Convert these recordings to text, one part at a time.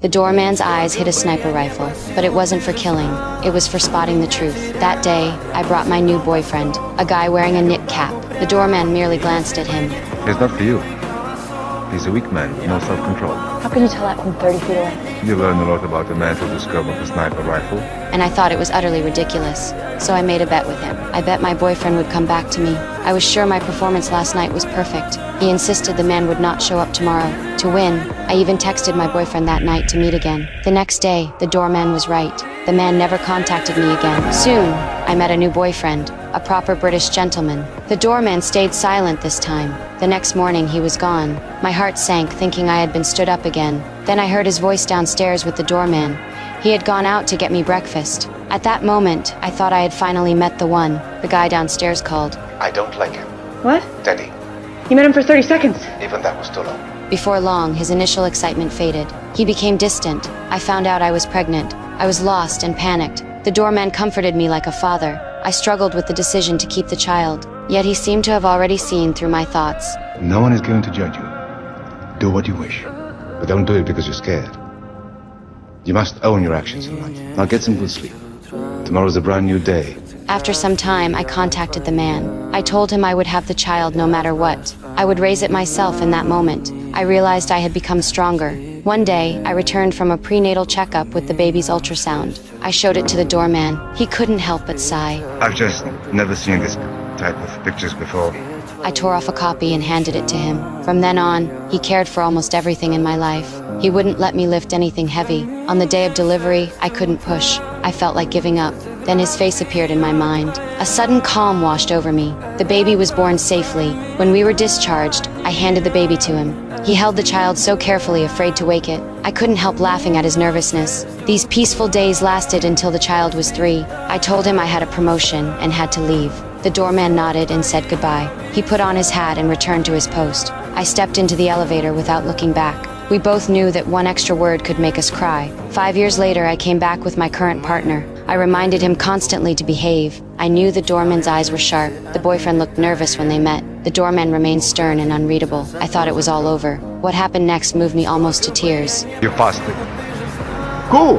The doorman's eyes hit a sniper rifle, but it wasn't for killing, it was for spotting the truth. That day, I brought my new boyfriend, a guy wearing a knit cap. The doorman merely glanced at him. He's not for you. He's a weak man, no self-control. How can you tell that from 30 feet away? You learn a lot about a man through the scope of a sniper rifle. And I thought it was utterly ridiculous, so I made a bet with him. I bet my boyfriend would come back to me. I was sure my performance last night was perfect. He insisted the man would not show up tomorrow. To win, I even texted my boyfriend that night to meet again. The next day, the doorman was right. The man never contacted me again. Soon, I met a new boyfriend, a proper British gentleman. The doorman stayed silent this time. The next morning, he was gone. My heart sank, thinking I had been stood up again. Then I heard his voice downstairs with the doorman. He had gone out to get me breakfast. At that moment, I thought I had finally met the one. The guy downstairs called. I don't like him. What? Teddy. You met him for 30 seconds. Even that was too long. Before long, his initial excitement faded. He became distant. I found out I was pregnant. I was lost and panicked. The doorman comforted me like a father. I struggled with the decision to keep the child, yet he seemed to have already seen through my thoughts. No one is going to judge you. Do what you wish, but don't do it because you're scared. You must own your actions in life. Now get some good sleep. Tomorrow's a brand new day. After some time, I contacted the man. I told him I would have the child no matter what. I would raise it myself in that moment. I realized I had become stronger. One day, I returned from a prenatal checkup with the baby's ultrasound. I showed it to the doorman. He couldn't help but sigh. I've just never seen this type of pictures before. I tore off a copy and handed it to him. From then on, he cared for almost everything in my life. He wouldn't let me lift anything heavy. On the day of delivery, I couldn't push. I felt like giving up. Then his face appeared in my mind. A sudden calm washed over me. The baby was born safely. When we were discharged, I handed the baby to him. He held the child so carefully, afraid to wake it. I couldn't help laughing at his nervousness. These peaceful days lasted until the child was 3. I told him I had a promotion and had to leave. The doorman nodded and said goodbye. He put on his hat and returned to his post. I stepped into the elevator without looking back. We both knew that one extra word could make us cry. 5 years later, I came back with my current partner. I reminded him constantly to behave. I knew the doorman's eyes were sharp. The boyfriend looked nervous when they met. The doorman remained stern and unreadable. I thought it was all over. What happened next moved me almost to tears. You passed it. Cool!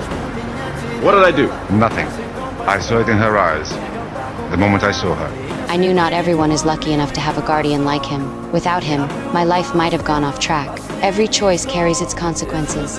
What did I do? Nothing. I saw it in her eyes. The moment I saw her. I knew not everyone is lucky enough to have a guardian like him. Without him, my life might have gone off track. Every choice carries its consequences.